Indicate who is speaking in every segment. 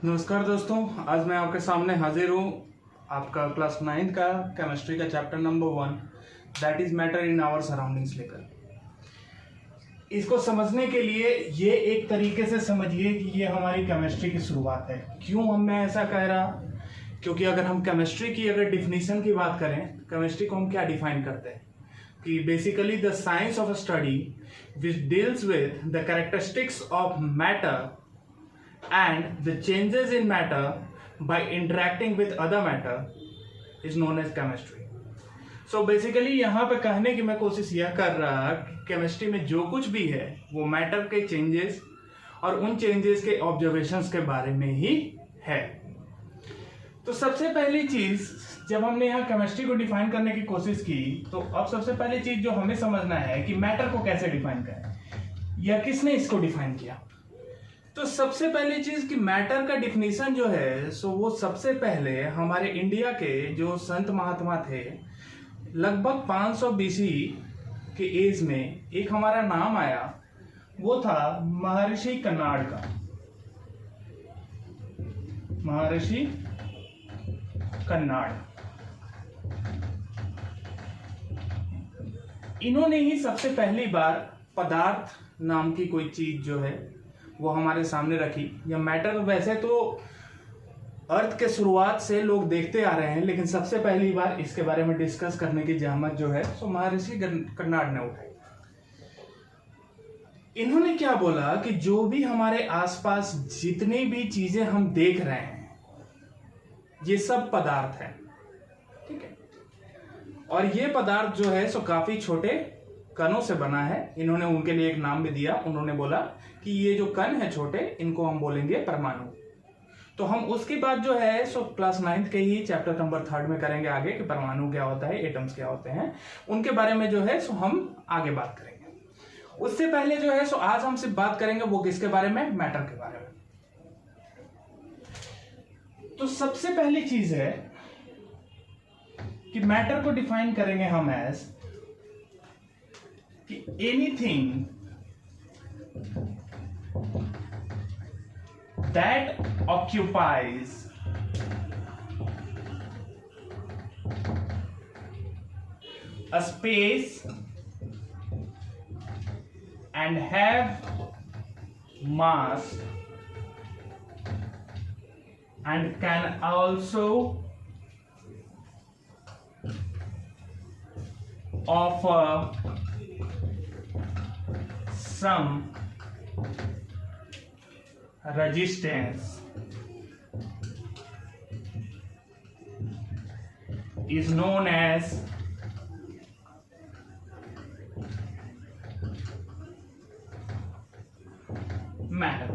Speaker 1: नमस्कार दोस्तों, आज मैं आपके सामने हाजिर हूँ आपका क्लास 9 का केमिस्ट्री का chapter number 1 that is matter in our surroundings लेकर। इसको समझने के लिए ये एक तरीके से समझिए कि ये हमारी केमिस्ट्री की शुरुआत है। क्यों मैं ऐसा कह रहा? क्योंकि अगर हम केमिस्ट्री की डिफिनीशन की बात करें, केमिस्ट्री को हम क्या डिफाइन करते हैं कि basically the science of a study which deals with the characteristics of matter and the changes in matter by interacting with other matter is known as chemistry. So basically यहाँ पे कहने की मैं कोशिश यह कर रहा कि केमिस्ट्री में जो कुछ भी है वो मैटर के चेंजेस और उन चेंजेस के ऑब्जर्वेशंस के बारे में ही है। तो सबसे पहली चीज जब हमने यहाँ केमिस्ट्री को डिफाइन करने की कोशिश की, तो अब सबसे पहली चीज जो हमें समझना है कि मैटर को कैसे डिफाइन करें या किसने इसको डिफाइन किया। तो सबसे पहली चीज कि मैटर का डिफिनीशन जो है सो वो सबसे पहले हमारे इंडिया के जो संत महात्मा थे लगभग 500 BC के एज में एक हमारा नाम आया, वो था महर्षि कन्नाड का। महर्षि कन्नाड, इन्होंने ही सबसे पहली बार पदार्थ नाम की कोई चीज जो है वो हमारे सामने रखी। या मैटर वैसे तो अर्थ के शुरुआत से लोग देखते आ रहे हैं, लेकिन सबसे पहली बार इसके बारे में डिस्कस करने की जहमत जो है सो महर्षि कन्नाड ने उठाई। इन्होंने क्या बोला कि जो भी हमारे आसपास जितनी भी चीजें हम देख रहे हैं ये सब पदार्थ है, ठीक है। और ये पदार्थ जो है सो काफी छोटे कणों से बना है। इन्होंने उनके लिए एक नाम भी दिया। उन्होंने बोला कि ये जो कण है छोटे, इनको हम बोलेंगे परमाणु। तो हम उसके बाद जो है सो क्लास 9 के ही चैप्टर नंबर 3 में करेंगे आगे कि परमाणु क्या होता है, एटम्स क्या होते हैं, उनके बारे में जो है सो हम आगे बात करेंगे। उससे पहले जो है सो आज हम सिर्फ बात करेंगे वो किसके बारे में, मैटर के बारे में। तो सबसे पहली चीज है कि मैटर को डिफाइन करेंगे हम एज कि anything that occupies a space and have mass and can also offer some resistance is known as matter.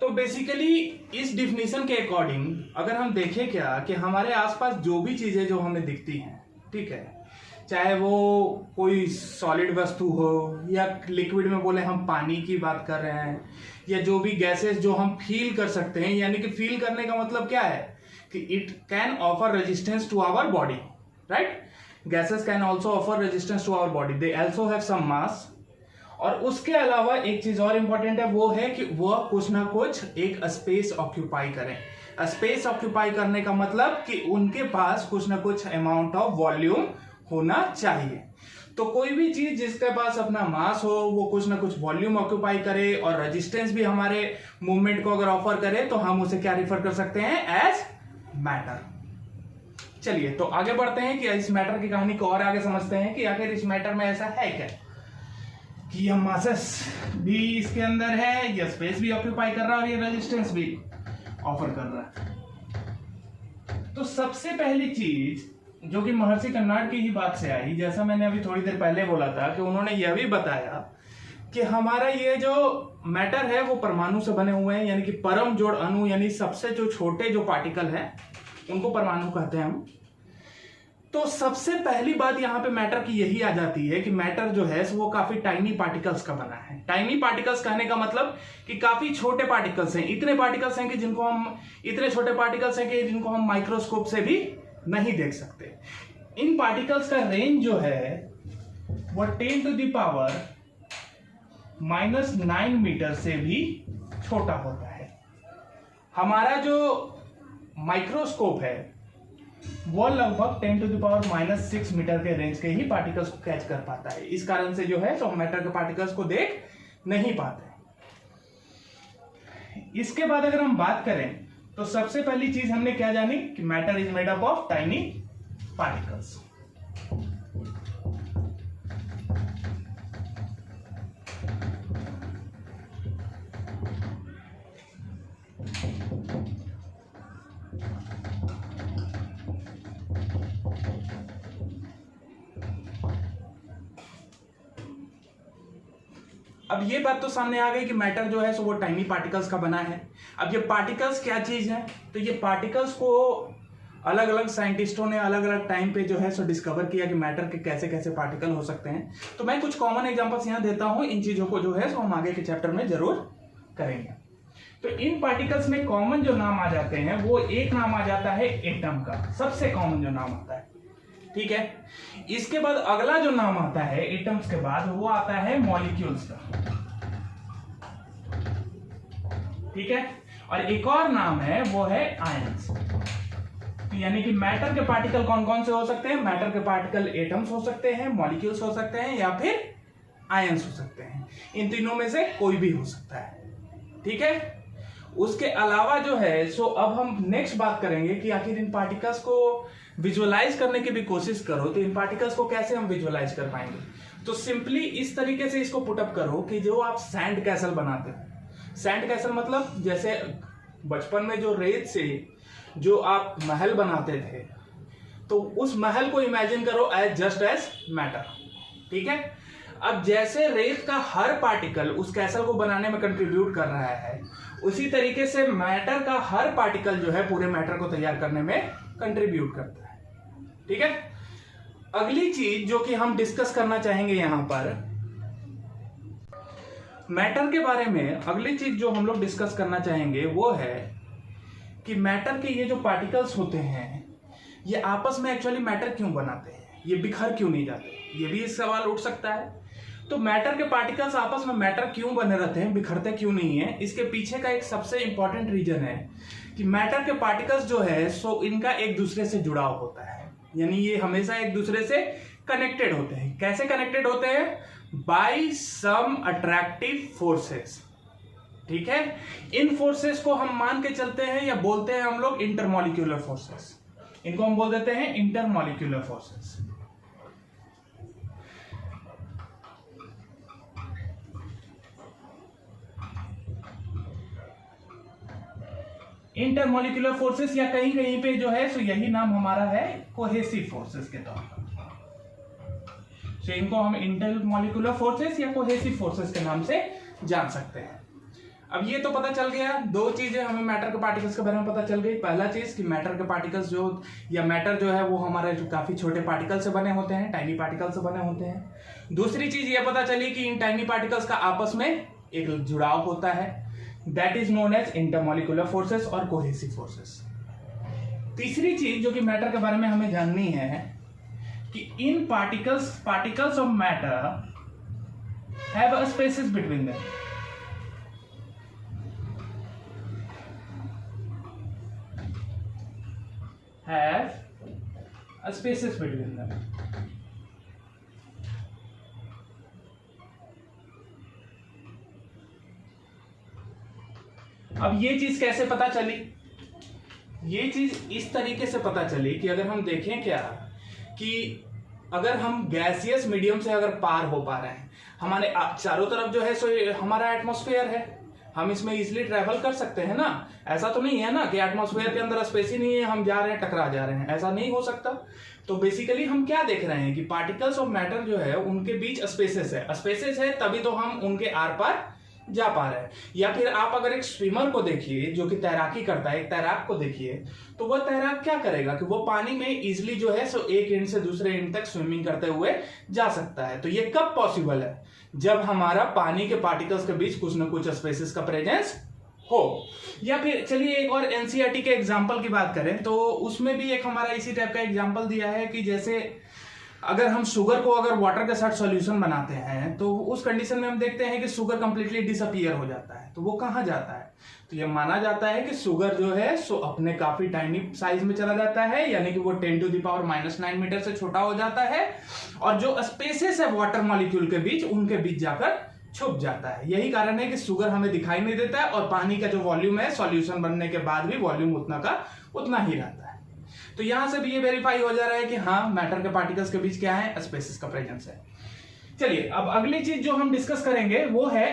Speaker 1: तो बेसिकली इस डिफिनीशन के अकॉर्डिंग अगर हम देखें क्या कि हमारे आसपास जो भी चीजें जो हमें दिखती हैं, ठीक है, चाहे वो कोई सॉलिड वस्तु हो या लिक्विड में बोले हम पानी की बात कर रहे हैं, या जो भी गैसेस जो हम फील कर सकते हैं, यानी कि फील करने का मतलब क्या है कि it can offer resistance to our body, right. Gases can also offer resistance to our body, they also have some mass. और उसके अलावा एक चीज और इंपॉर्टेंट है, वो है कि वह कुछ ना कुछ एक स्पेस ऑक्यूपाई करें। स्पेस ऑक्यूपाई करने का मतलब कि उनके पास कुछ ना कुछ अमाउंट ऑफ वॉल्यूम होना चाहिए। तो कोई भी चीज जिसके पास अपना मास हो वो कुछ ना कुछ वॉल्यूम ऑक्यूपाई करे और रेजिस्टेंस भी हमारे मूवमेंट को अगर ऑफर करे तो हम उसे क्या रिफर कर सकते हैं, एज मैटर। चलिए तो आगे बढ़ते हैं कि इस मैटर की कहानी को और आगे समझते हैं कि आखिर इस मैटर में ऐसा है क्या कि यह मासेस भी इसके अंदर है, यह स्पेस भी ऑक्यूपाई कर रहा है और ये रेजिस्टेंस भी ऑफर कर रहा है। तो सबसे पहली चीज जो कि महर्षि कन्नाड की ही बात से आई, जैसा मैंने अभी थोड़ी देर पहले बोला था कि उन्होंने यह भी बताया कि हमारा ये जो मैटर है वो परमाणु से बने हुए हैं, यानी कि परम जोड़ अणु, यानी सबसे जो छोटे जो पार्टिकल हैं उनको परमाणु कहते हैं हम। तो सबसे पहली बात यहाँ पे मैटर की यही आ जाती है कि मैटर जो है वो काफी टाइनी पार्टिकल्स का बना है। टाइनी पार्टिकल्स कहने का मतलब कि काफी छोटे पार्टिकल्स हैं, इतने पार्टिकल्स हैं कि जिनको हम इतने छोटे पार्टिकल्स हैं कि जिनको हम माइक्रोस्कोप से भी नहीं देख सकते। इन पार्टिकल्स का रेंज जो है वो 10 टू द पावर -9 मीटर से भी छोटा होता है। हमारा जो माइक्रोस्कोप है वो लगभग 10⁻⁻⁶ मीटर के रेंज के ही पार्टिकल्स को कैच कर पाता है। इस कारण से जो है तो हम मैटर के पार्टिकल्स को देख नहीं पाते। इसके बाद अगर हम बात करें तो सबसे पहली चीज हमने क्या जानी कि matter is made up of tiny particles. अब ये बात तो सामने आ गई कि मैटर जो है सो वो टाइनी पार्टिकल्स का बना है। अब ये पार्टिकल्स क्या चीज है, तो ये पार्टिकल्स को अलग अलग साइंटिस्टों ने अलग अलग टाइम पे जो है सो डिस्कवर किया कि मैटर के कैसे कैसे पार्टिकल हो सकते हैं। तो मैं कुछ कॉमन एग्जांपल्स यहाँ देता हूँ, इन चीजों को जो है सो हम आगे के चैप्टर में जरूर करेंगे। तो इन पार्टिकल्स में कॉमन जो नाम आ जाते हैं वो एक नाम आ जाता है एटम का, सबसे कॉमन जो नाम आता है, ठीक है। इसके बाद अगला जो नाम आता है एटम्स के बाद वो आता है मॉलिक्यूल्स का, ठीक है। और एक और नाम है वो है आयंस। तो यानी कि मैटर के पार्टिकल कौन कौन से हो सकते हैं, मैटर के पार्टिकल एटम्स हो सकते हैं, मॉलिक्यूल्स हो सकते हैं या फिर आयंस हो सकते हैं। इन तीनों में से कोई भी हो सकता है, ठीक है। उसके अलावा जो है सो अब हम नेक्स्ट बात करेंगे कि आखिर इन पार्टिकल्स को विजुअलाइज करने की भी कोशिश करो तो इन पार्टिकल्स को कैसे हम विजुअलाइज कर पाएंगे। तो सिंपली इस तरीके से इसको पुटअप करो कि जो आप सैंड कैसल बनाते हो, सैंड कैसल मतलब जैसे बचपन में जो रेत से जो आप महल बनाते थे, तो उस महल को इमेजिन करो एज जस्ट एज मैटर, ठीक है। अब जैसे रेत का हर पार्टिकल उस कैसल को बनाने में कंट्रीब्यूट कर रहा है, उसी तरीके से मैटर का हर पार्टिकल जो है पूरे मैटर को तैयार करने में कंट्रीब्यूट करता है, ठीक है। अगली चीज जो कि हम डिस्कस करना चाहेंगे यहां पर मैटर के बारे में, अगली चीज जो हम लोग डिस्कस करना चाहेंगे वो है कि मैटर के ये जो पार्टिकल्स होते हैं ये आपस में एक्चुअली मैटर क्यों बनाते हैं, ये बिखर क्यों नहीं जाते, ये भी इस सवाल उठ सकता है। तो मैटर के पार्टिकल्स आपस में मैटर क्यों बने रहते हैं, बिखरते क्यों नहीं है, इसके पीछे का एक सबसे इंपॉर्टेंट रीजन है कि मैटर के पार्टिकल्स जो है सो इनका एक दूसरे से जुड़ाव होता है, यानी ये हमेशा एक दूसरे से कनेक्टेड होते हैं। कैसे कनेक्टेड होते हैं, बाय सम अट्रैक्टिव फोर्सेस, ठीक है। इन फोर्सेस को हम मान के चलते हैं या बोलते हैं हम लोग इंटरमॉलिक्यूलर फोर्सेस, इनको हम बोल देते हैं इंटरमॉलिक्यूलर फोर्सेस। इंटरमॉलिक्यूलर फोर्सेस या कहीं कहीं पे जो है सो यही नाम हमारा है कोहेसिव फोर्सेस के तौर पर। तो इनको हम इंटरमॉलिक्यूलर फोर्सेस या कोहेसिव फोर्सेस के नाम से जान सकते हैं। अब ये तो पता चल गया, दो चीजें हमें मैटर के पार्टिकल्स के बारे में पता चल गई। पहला चीज कि मैटर के पार्टिकल्स जो या मैटर जो है वो हमारे काफी छोटे पार्टिकल से बने होते हैं, टाइनी पार्टिकल से बने होते हैं। दूसरी चीज ये पता चली कि इन टाइनी पार्टिकल्स का आपस में एक जुड़ाव होता है, that is known as intermolecular forces और कोहेसिव फोर्सेस। तीसरी चीज जो कि मैटर के बारे में हमें जाननी है कि इन particles of matter have a spaces between them, have a spaces between them। अब ये चीज कैसे पता चली, ये चीज इस तरीके से पता चली कि अगर हम देखें क्या कि अगर हम गैसियस मीडियम से अगर पार हो पा रहे हैं, हमारे चारों तरफ जो है सो हमारा एटमॉस्फेयर है, हम इसमें इजिली ट्रैवल कर सकते हैं ना। ऐसा तो नहीं है ना कि एटमॉस्फेयर के अंदर स्पेस ही नहीं है, हम जा रहे हैं टकरा जा रहे हैं, ऐसा नहीं हो सकता। तो बेसिकली हम क्या देख रहे हैं कि पार्टिकल्स ऑफ मैटर जो है उनके बीच स्पेसेस है, स्पेसेस है तभी तो हम उनके आर पार जा पा रहे हैं। या फिर आप अगर एक स्विमर को देखिए जो कि तैराकी करता है, एक तैराक को देखिए, तो वह तैराक क्या करेगा कि वो पानी में इजिली जो है सो एक एंड से दूसरे एंड तक स्विमिंग करते हुए जा सकता है। तो ये कब पॉसिबल है, जब हमारा पानी के पार्टिकल्स के बीच कुछ ना कुछ स्पेसेस का प्रेजेंस हो। या फिर चलिए एक और एनसीईआरटी के एग्जांपल की बात करें तो उसमें भी एक हमारा इसी टाइप का एग्जांपल दिया है कि जैसे अगर हम शुगर को अगर वाटर के साथ सॉल्यूशन बनाते हैं तो उस कंडीशन में हम देखते हैं कि शुगर कंप्लीटली डिसअपीयर हो जाता है। तो वो कहाँ जाता है? तो ये माना जाता है कि शुगर जो है सो अपने काफी टाइनी साइज में चला जाता है, यानी कि वो 10⁻⁻9 मीटर से छोटा हो जाता है, और जो स्पेसेस है वाटर मॉलिक्यूल के बीच उनके बीच जाकर छुप जाता है। यही कारण है कि शुगर हमें दिखाई नहीं देता है, और पानी का जो वॉल्यूम है सॉल्यूशन बनने के बाद भी वॉल्यूम उतना का उतना ही रहता है। तो यहां से भी ये वेरीफाई हो जा रहा है कि हाँ, मैटर के पार्टिकल्स के बीच क्या है, स्पेसेस का प्रेजेंस है। चलिए अब अगली चीज जो हम डिस्कस करेंगे वो है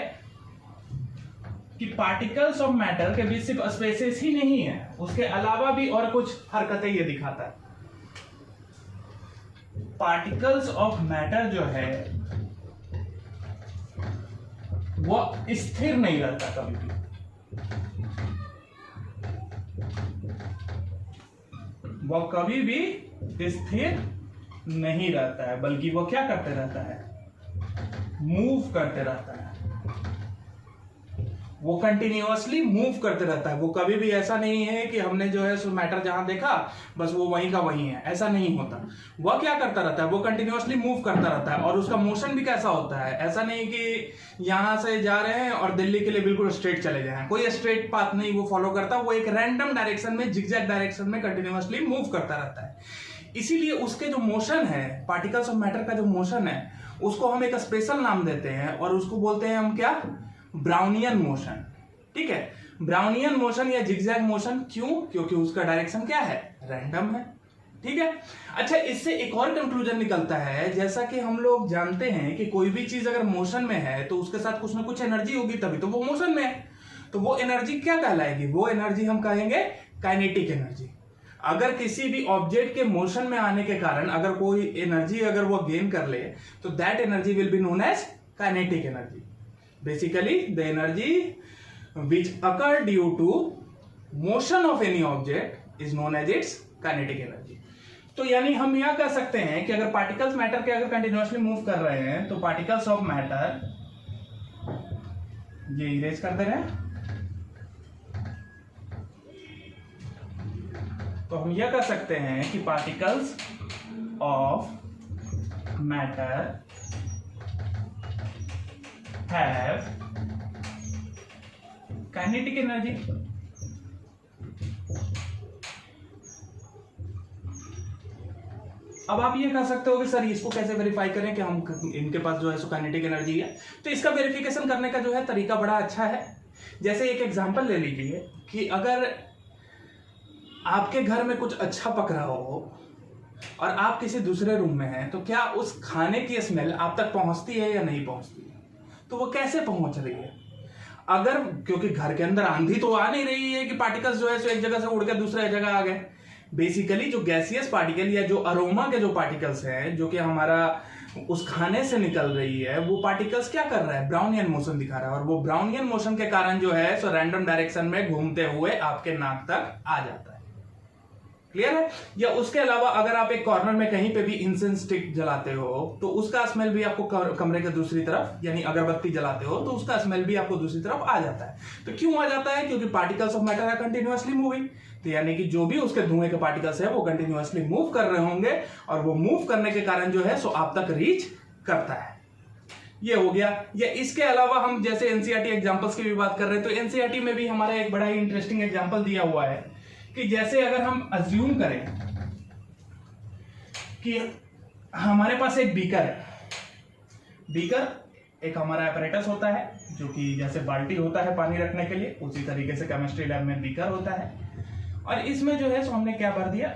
Speaker 1: कि पार्टिकल्स ऑफ मैटर के बीच सिर्फ स्पेसेस ही नहीं है, उसके अलावा भी और कुछ हरकतें ये दिखाता है। पार्टिकल्स ऑफ मैटर जो है वो स्थिर नहीं रहता कभी भी, वो कभी भी स्थिर नहीं रहता है, बल्कि वो क्या करते रहता है, मूव करते रहता है। वो कंटिन्यूअसली मूव करते रहता है। वो कभी भी ऐसा नहीं है कि हमने जो है सो मैटर जहां देखा बस वो वहीं का वहीं है, ऐसा नहीं होता। वह क्या करता रहता है, वो कंटिन्यूअसली मूव करता रहता है। और उसका मोशन भी कैसा होता है, ऐसा नहीं कि यहां से जा रहे हैं और दिल्ली के लिए बिल्कुल स्ट्रेट चले जाएं, कोई स्ट्रेट पाथ नहीं वो फॉलो करता, वो एक रैंडम डायरेक्शन में, जिगजैग डायरेक्शन में कंटिन्यूअसली मूव करता रहता है। इसीलिए उसके जो मोशन है, पार्टिकल्स ऑफ मैटर का जो मोशन है, उसको हम एक स्पेशल नाम देते हैं और उसको बोलते हैं हम क्या, ब्राउनियन मोशन। ठीक है, ब्राउनियन मोशन या जिगजैग मोशन। क्यों? क्योंकि उसका डायरेक्शन क्या है, रैंडम है। ठीक है। अच्छा, इससे एक और कंक्लूजन निकलता है, जैसा कि हम लोग जानते हैं कि कोई भी चीज अगर मोशन में है तो उसके साथ कुछ ना कुछ एनर्जी होगी, तभी तो वो मोशन में है। तो वो एनर्जी क्या कहलाएगी, वो एनर्जी हम कहेंगे काइनेटिक एनर्जी। अगर किसी भी ऑब्जेक्ट के मोशन में आने के कारण अगर कोई एनर्जी अगर वो गेन कर ले तो that energy will be known as kinetic energy. Basically the energy which occur due to motion of any object is known as its kinetic energy। तो यानी हम यह कह सकते हैं कि अगर पार्टिकल्स मैटर के अगर कंटिन्यूअसली मूव कर रहे हैं तो पार्टिकल्स ऑफ मैटर, ये इरेज कर दे रहे हैं, तो हम यह कह सकते हैं कि particles of matter have kinetic energy. अब आप ये कह सकते हो कि सर इसको कैसे वेरीफाई करें कि हम इनके पास जो है सो काइनेटिक एनर्जी है। तो इसका वेरिफिकेशन करने का जो है तरीका बड़ा अच्छा है। जैसे एक एग्जांपल ले लीजिए कि अगर आपके घर में कुछ अच्छा पक रहा हो और आप किसी दूसरे रूम में हैं, तो क्या उस खाने की स्मेल आप तक पहुंचती है या नहीं पहुंचती है? तो वो कैसे पहुंच रही है? अगर, क्योंकि घर के अंदर आंधी तो आ नहीं रही है कि पार्टिकल्स जो है सो एक जगह से उड़ के दूसरे जगह आ गए। बेसिकली जो गैसियस पार्टिकल या जो अरोमा के जो पार्टिकल्स हैं, जो कि हमारा उस खाने से निकल रही है, वो पार्टिकल्स क्या कर रहा है, ब्राउनियन मोशन दिखा रहा है। और वो ब्राउनियन मोशन के कारण जो है सो रैंडम डायरेक्शन में घूमते हुए आपके नाक तक आ जाता है। क्लियर है? या उसके अलावा अगर आप एक कॉर्नर में कहीं पे भी इंसेंस स्टिक जलाते हो तो उसका स्मेल भी आपको कमरे के दूसरी तरफ, यानी अगरबत्ती जलाते हो तो उसका स्मेल भी आपको दूसरी तरफ आ जाता है। तो क्यों आ जाता है? क्योंकि particles of matter are continuously moving. तो यानी कि जो भी उसके धुएं के पार्टिकल्स है वो कंटिन्यूअसली मूव कर रहे होंगे, और वो मूव करने के कारण जो है सो आप तक रीच करता है। ये हो गया। या इसके अलावा हम जैसे एनसीईआरटी एग्जांपल्स की भी बात कर रहे हैं, तो एनसीईआरटी में भी हमारा एक बड़ा ही इंटरेस्टिंग एग्जांपल दिया हुआ है कि जैसे अगर हम अज्यूम करें कि हमारे पास एक बीकर है। बीकर एक हमारा एपरेटस होता है जो कि जैसे बाल्टी होता है पानी रखने के लिए, उसी तरीके से केमिस्ट्री लैब में बीकर होता है, और इसमें जो है सो हमने क्या भर दिया,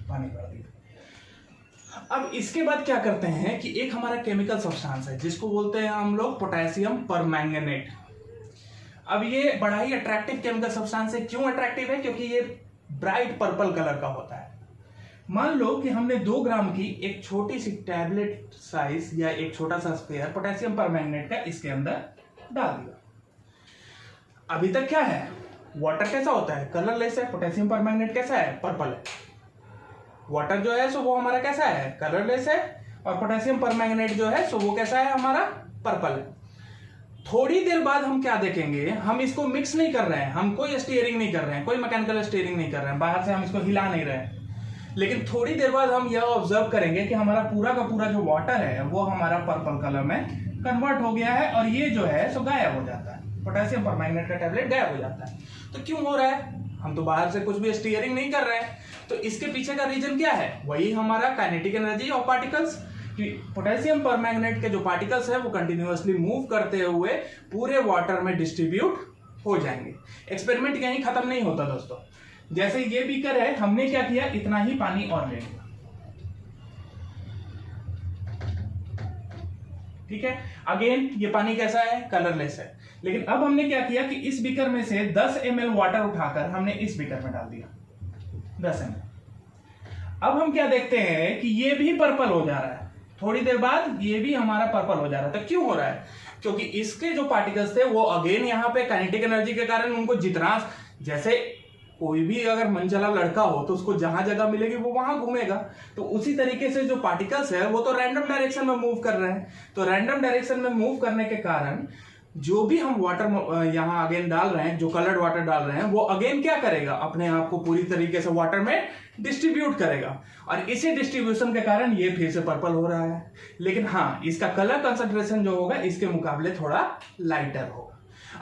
Speaker 1: पानी भर दिया। अब इसके बाद क्या करते हैं कि एक हमारा केमिकल सब्सटेंस है जिसको बोलते हैं हम लोग पोटेशियम परमैंगनेट। अब ये बड़ा ही अट्रैक्टिव केमिकल सब्सटेंस है। क्यों अट्रैक्टिव है? क्योंकि ये ब्राइट पर्पल कलर का होता है। मान लो कि हमने 2 ग्राम की एक छोटी सी टैबलेट साइज या एक छोटा सा स्फीयर पोटेशियम परमैंगनेट का इसके अंदर डाल दिया। अभी तक क्या है, वाटर कैसा होता है, कलरलेस है। पोटेशियम परमैंगनेट कैसा है, पर्पल है। वाटर जो है सो वो हमारा कैसा है, कलरलेस है, और पोटेशियम परमैंगनेट जो है सो वो कैसा है, हमारा पर्पल है। थोड़ी देर बाद हम क्या देखेंगे, हम इसको मिक्स नहीं कर रहे हैं, हम कोई स्टीयरिंग नहीं कर रहे हैं, कोई मैकेनिकल स्टीयरिंग नहीं कर रहे हैं, बाहर से हम इसको हिला नहीं रहे हैं। लेकिन थोड़ी देर बाद हम यह ऑब्जर्व करेंगे कि हमारा पूरा का पूरा जो वाटर है वो हमारा पर्पल कलर में कन्वर्ट हो गया है और ये जो है सो गायब हो जाता है, पोटेशियम परमैंगनेट का टैबलेट गायब हो जाता है। तो क्यों हो रहा है? हम तो बाहर से कुछ भी स्टीयरिंग नहीं कर रहे हैं। तो इसके पीछे का रीजन क्या है? वही हमारा काइनेटिक एनर्जी ऑफ पार्टिकल्स, कि पोटेशियम परमैंगनेट के जो पार्टिकल्स है वो कंटिन्यूअसली मूव करते हुए पूरे वाटर में डिस्ट्रीब्यूट हो जाएंगे। एक्सपेरिमेंट यहीं खत्म नहीं होता दोस्तों। जैसे ये बीकर है, हमने क्या किया, इतना ही पानी और ले लिया, ठीक है। अगेन ये पानी कैसा है? कलरलेस है। लेकिन अब हमने क्या किया कि इस बीकर में से 10 ml वाटर उठाकर हमने इस बीकर में डाल दिया, 10 ml। अब हम क्या देखते हैं कि ये भी पर्पल हो जा रहा है, थोड़ी देर बाद ये भी हमारा पर्पल हो जा रहा है। तो क्यों हो रहा है? क्योंकि इसके जो पार्टिकल्स थे वो अगेन यहाँ पे काइनेटिक एनर्जी के कारण उनको जितना, जैसे कोई भी अगर मनचला लड़का हो तो उसको जहां जगह मिलेगी वो वहां घूमेगा, तो उसी तरीके से जो पार्टिकल्स है वो तो रैंडम डायरेक्शन में मूव कर रहे हैं। तो रैंडम डायरेक्शन में मूव करने के कारण जो भी हम वाटर यहाँ अगेन डाल रहे हैं, जो कलर्ड वाटर डाल रहे हैं, वो अगेन क्या करेगा, अपने आप को पूरी तरीके से वाटर में डिस्ट्रीब्यूट करेगा और इसी डिस्ट्रीब्यूशन के कारण ये फिर से पर्पल हो रहा है। लेकिन हाँ, इसका कलर कंसंट्रेशन जो होगा इसके मुकाबले थोड़ा लाइटर होगा।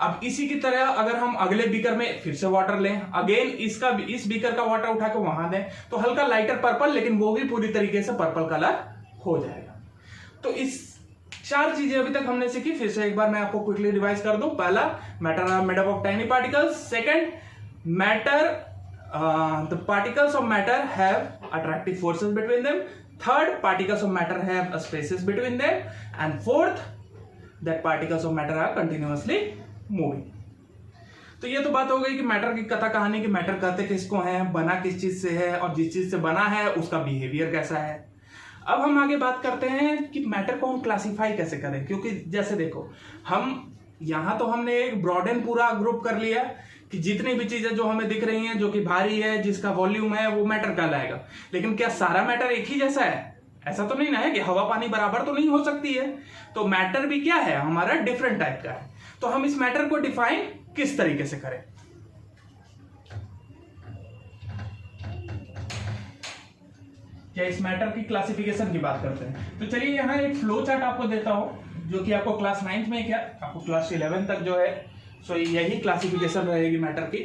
Speaker 1: अब इसी की तरह अगर हम अगले बीकर में फिर से वाटर लें, अगेन इस बीकर का वाटर उठा के वहां दें, तो हल्का लाइटर पर्पल, लेकिन वो भी पूरी तरीके से पर्पल कलर हो जाएगा। तो इस 4 चीजें अभी तक हमने सीखी, फिर से एक बार मैं आपको क्विकली रिवाइज कर दूं। पहला, matter are made up of tiny particles. Second, matter, the particles of matter have attractive forces between them. Third, particles of matter have spaces between them. And fourth, that particles of matter are continuously moving. तो ये तो बात हो गई कि matter की कथा कहानी, कि मैटर कहते किसको हैं, बना किस चीज से है और जिस चीज से बना है उसका बिहेवियर कैसा है। अब हम आगे बात करते हैं कि मैटर को हम क्लासिफाई कैसे करें, क्योंकि जैसे देखो, हम यहां तो हमने एक ब्रॉड एंड पूरा ग्रुप कर लिया कि जितनी भी चीजें जो हमें दिख रही हैं, जो कि भारी है, जिसका वॉल्यूम है, वो मैटर कहलाएगा। लेकिन क्या सारा मैटर एक ही जैसा है? ऐसा तो नहीं ना है कि हवा पानी बराबर तो नहीं हो सकती है। तो मैटर भी क्या है हमारा, डिफरेंट टाइप का है। तो हम इस मैटर को डिफाइन किस तरीके से करें? क्या इस मैटर की क्लासिफिकेशन की बात करते हैं? तो चलिए यहां एक फ्लो चार्ट आपको देता हूं, जो कि आपको क्लास 9th में, क्या आपको क्लास 11 तक जो है सो यही क्लासिफिकेशन रहेगी मैटर की।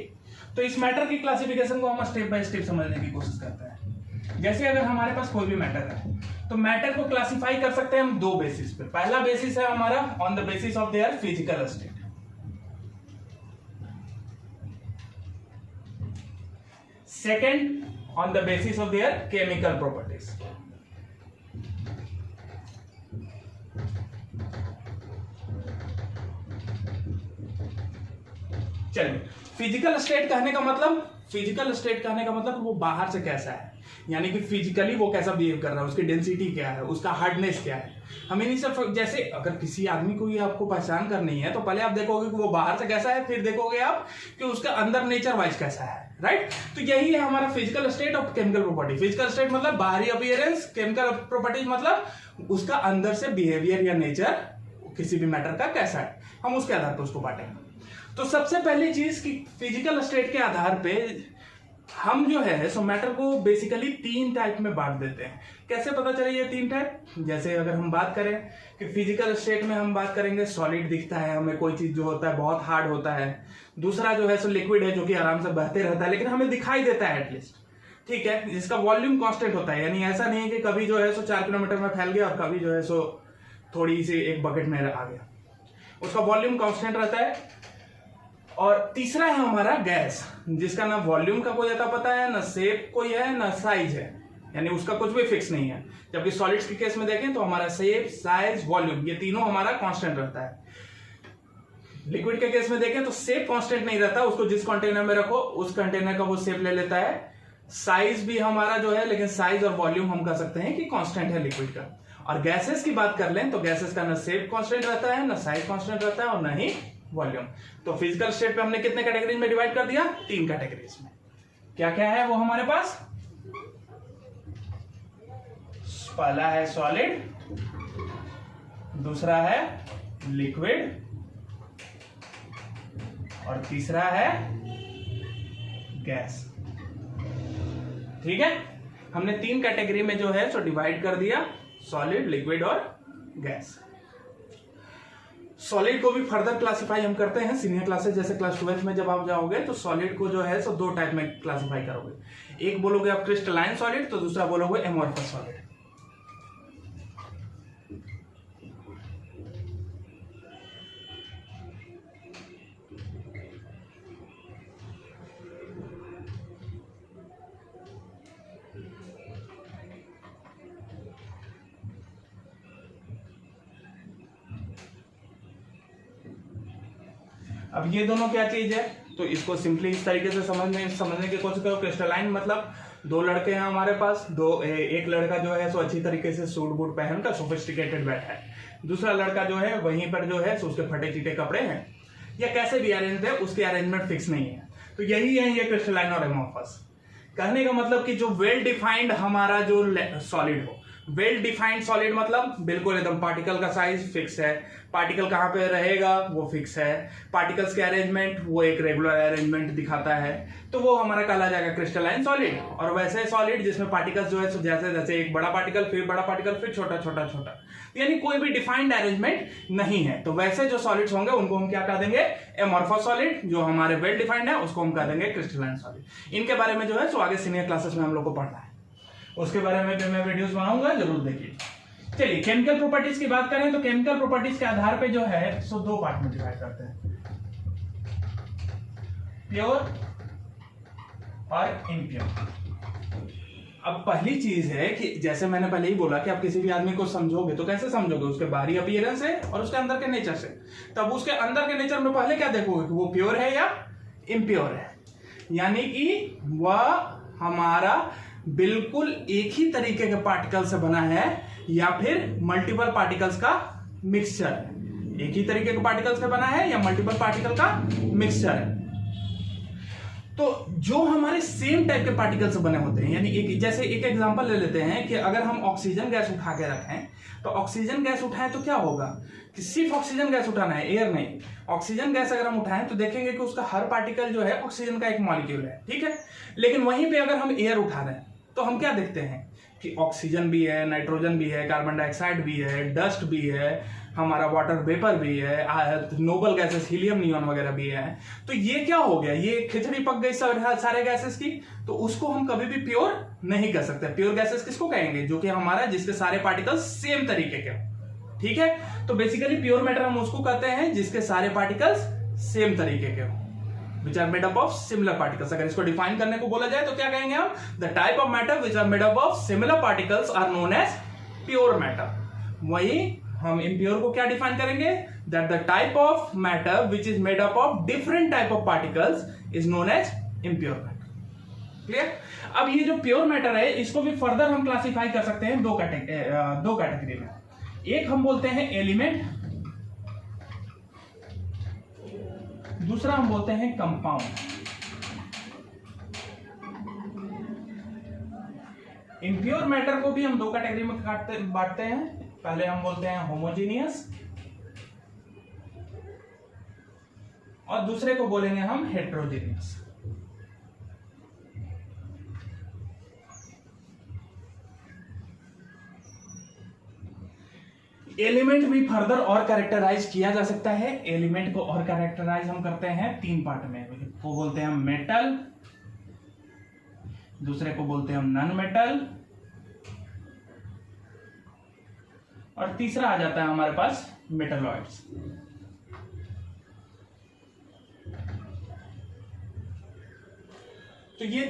Speaker 1: तो इस मैटर की क्लासिफिकेशन को हम स्टेप बाय स्टेप समझने की कोशिश करते हैं। जैसे अगर हमारे पास कोई भी मैटर है, तो मैटर को क्लासिफाई कर सकते हैं हम 2 बेसिस पे। पहला बेसिस है हमारा on the basis of their physical state. Second, on the basis of their chemical properties. चलिए, फिजिकल स्टेट कहने का मतलब वो बाहर से कैसा है, यानी कि फिजिकली वो कैसा बिहेव कर रहा है, उसकी डेंसिटी क्या है, उसका हार्डनेस क्या है। हम इन्हीं सब, जैसे अगर किसी आदमी को ये आपको पहचान करनी है तो पहले आप देखोगे कि वो बाहर से कैसा है, फिर देखोगे आप कि उसका अंदर नेचर वाइज कैसा है, राइट। तो यही है हमारा फिजिकल स्टेट और केमिकल प्रॉपर्टी। फिजिकल स्टेट मतलब बाहरी अपीयरेंस, केमिकल प्रॉपर्टीज मतलब उसका अंदर से बिहेवियर या नेचर किसी भी मैटर का कैसा है, हम उसके आधार पर उसको बांटेंगे। तो सबसे पहली चीज कि फिजिकल स्टेट के आधार पे हम जो है सो मैटर को बेसिकली 3 टाइप में बांट देते हैं। कैसे पता चले ये 3 टाइप? जैसे अगर हम बात करें कि फिजिकल स्टेट में हम बात करेंगे, सॉलिड दिखता है हमें, कोई चीज जो होता है बहुत हार्ड होता है। दूसरा जो है सो लिक्विड है, जो कि आराम से बहते रहता है लेकिन हमें दिखाई देता है एटलीस्ट, ठीक है, जिसका वॉल्यूम कांस्टेंट होता है, यानी ऐसा नहीं है कि कभी जो है सो 4 किलोमीटर में फैल गया और कभी जो है सो थोड़ी सी एक बकेट में आ गया, उसका वॉल्यूम कांस्टेंट रहता है। और तीसरा है हमारा गैस, जिसका ना वॉल्यूम का कोई अता पता है, ना शेप कोई है, ना साइज है, यानी उसका कुछ भी फिक्स नहीं है। जबकि सॉलिड्स के केस में देखें तो हमारा शेप, साइज, वॉल्यूम ये तीनों हमारा कांस्टेंट रहता है। लिक्विड के केस में देखें तो शेप कांस्टेंट नहीं रहता, उसको जिस कंटेनर में रखो उस कंटेनर का वो शेप ले लेता है। साइज भी हमारा जो है, लेकिन साइज और वॉल्यूम हम कह सकते हैं कि कांस्टेंट है लिक्विड का। और गैसेस की बात कर लें तो गैसेस का ना शेप कांस्टेंट रहता है, ना साइज कांस्टेंट रहता है और ना ही वॉल्यूम। तो फिजिकल स्टेट पे हमने कितने कैटेगरीज में डिवाइड कर दिया? 3 कैटेगरीज में। क्या क्या है वो हमारे पास? पहला है सॉलिड, दूसरा है लिक्विड और तीसरा है गैस, ठीक है। हमने 3 कैटेगरी में जो है सो डिवाइड कर दिया, सॉलिड, लिक्विड और गैस। सॉलिड को भी फर्दर क्लासिफाई हम करते हैं सीनियर क्लासेस, जैसे क्लास 12 में जब आप जाओगे तो सॉलिड को जो है सो 2 टाइप में क्लासिफाई करोगे। एक बोलोगे आप क्रिस्टलाइन सॉलिड, तो दूसरा बोलोगे एमोर्फस सॉलिड। अब ये दोनों क्या चीज है, तो इसको सिंपली इस तरीके से समझने की कोशिश करो। क्रिस्टलाइन मतलब 2 लड़के हैं हमारे पास, एक लड़का जो है सो अच्छी तरीके से सूट बूट पहनकर सोफिस्टिकेटेड बैठा है, दूसरा लड़का जो है वहीं पर जो है सो उसके फटे चीटे कपड़े हैं या कैसे भी अरेंज है, उसके अरेंजमेंट फिक्स नहीं है। तो यही है ये क्रिस्टलाइन और एमोर्फस। कहने का मतलब कि जो वेल डिफाइंड हमारा जो सॉलिड हो, वेल डिफाइंड सॉलिड मतलब बिल्कुल एकदम पार्टिकल का साइज फिक्स है, पार्टिकल कहाँ पे रहेगा वो फिक्स है, पार्टिकल्स के अरेंजमेंट वो एक रेगुलर अरेंजमेंट दिखाता है, तो वो हमारा कहला जाएगा क्रिस्टलाइन सॉलिड। और वैसे सॉलिड जिसमें पार्टिकल्स जो है जैसे जैसे एक बड़ा पार्टिकल फिर छोटा छोटा छोटा, यानी कोई भी डिफाइंड अरेंजमेंट नहीं है, तो वैसे जो सॉलिड्स होंगे उनको हम क्या कह देंगे, एमोर्फस सॉलिड। जो हमारे वेल डिफाइंड है उसको हम कह देंगे क्रिस्टलाइन सॉलिड। इनके बारे में जो है सो आगे सीनियर क्लासेस में हम लोग को पढ़ना है, उसके बारे में भी मैं वीडियोस बनाऊंगा, जरूर देखिए। चलिए केमिकल प्रॉपर्टीज की बात करें तो केमिकल प्रॉपर्टीज के आधार पे जो है सो 2 पार्ट में डिवाइड करते हैं, प्योर और इम्प्योर। अब पहली चीज है कि जैसे मैंने पहले ही बोला कि आप किसी भी आदमी को समझोगे तो कैसे समझोगे, उसके बाहरी अपीयरेंस से और उसके अंदर के नेचर से। तब उसके अंदर के नेचर में पहले क्या देखोगे कि वो प्योर है या इम्प्योर है, यानी कि वह हमारा बिल्कुल एक ही तरीके के पार्टिकल से बना है या फिर मल्टीपल पार्टिकल्स का मिक्सचर है। एक ही तरीके के पार्टिकल्स से बना है या मल्टीपल पार्टिकल का मिक्सचर है। तो जो हमारे सेम टाइप के पार्टिकल से बने होते हैं, यानी एक एग्जांपल ले लेते हैं कि अगर हम ऑक्सीजन गैस उठा के रखें, तो ऑक्सीजन गैस उठाएं तो क्या होगा कि सिर्फ ऑक्सीजन गैस उठाना है, एयर नहीं। ऑक्सीजन गैस अगर हम उठाएं तो देखेंगे कि उसका हर पार्टिकल जो है ऑक्सीजन का एक मॉलिक्यूल है, ठीक है। लेकिन वहीं पे अगर हम एयर उठा रहे हैं तो हम क्या देखते हैं कि ऑक्सीजन भी है, नाइट्रोजन भी है, कार्बन डाइऑक्साइड भी है, डस्ट भी है, हमारा वाटर वेपर भी है, नोबल गैसेस हीलियम नियॉन वगैरह भी है। तो ये क्या हो गया, ये खिचड़ी पक गई सारे गैसेस की, तो उसको हम कभी भी प्योर नहीं कर सकते। प्योर गैसेस किसको कहेंगे, जो कि हमारा जिसके सारे पार्टिकल्स सेम तरीके के, ठीक है। तो बेसिकली प्योर मैटर हम उसको कहते हैं जिसके सारे पार्टिकल्स सेम तरीके के हो, which are made up of similar particles। अगर इसको डिफाइन करने को बोला जाए तो क्या कहेंगे हम, the type of matter which are made up of similar particles are known as pure matter। वही हम impure को क्या डिफाइन करेंगे, that the type of matter which is made up of different type of particles is known as impure matter। Clear. अब ये जो pure matter है इसको भी फर्दर हम क्लासिफाई कर सकते हैं 2 कैटेगरी में। एक हम बोलते हैं एलिमेंट, दूसरा हम बोलते हैं कंपाउंड। इम्प्योर मैटर को भी हम 2 कैटेगरी में बांटते हैं। पहले हम बोलते हैं होमोजीनियस और दूसरे को बोलेंगे हम हेट्रोजीनियस। एलिमेंट भी फर्दर और कैरेक्टराइज किया जा सकता है। एलिमेंट को और कैरेक्टराइज हम करते हैं 3 पार्ट में, वो बोलते हैं हम मेटल, दूसरे को बोलते हैं हम नॉन मेटल, और तीसरा आ जाता है हमारे पास मेटलॉइड्स। तो ये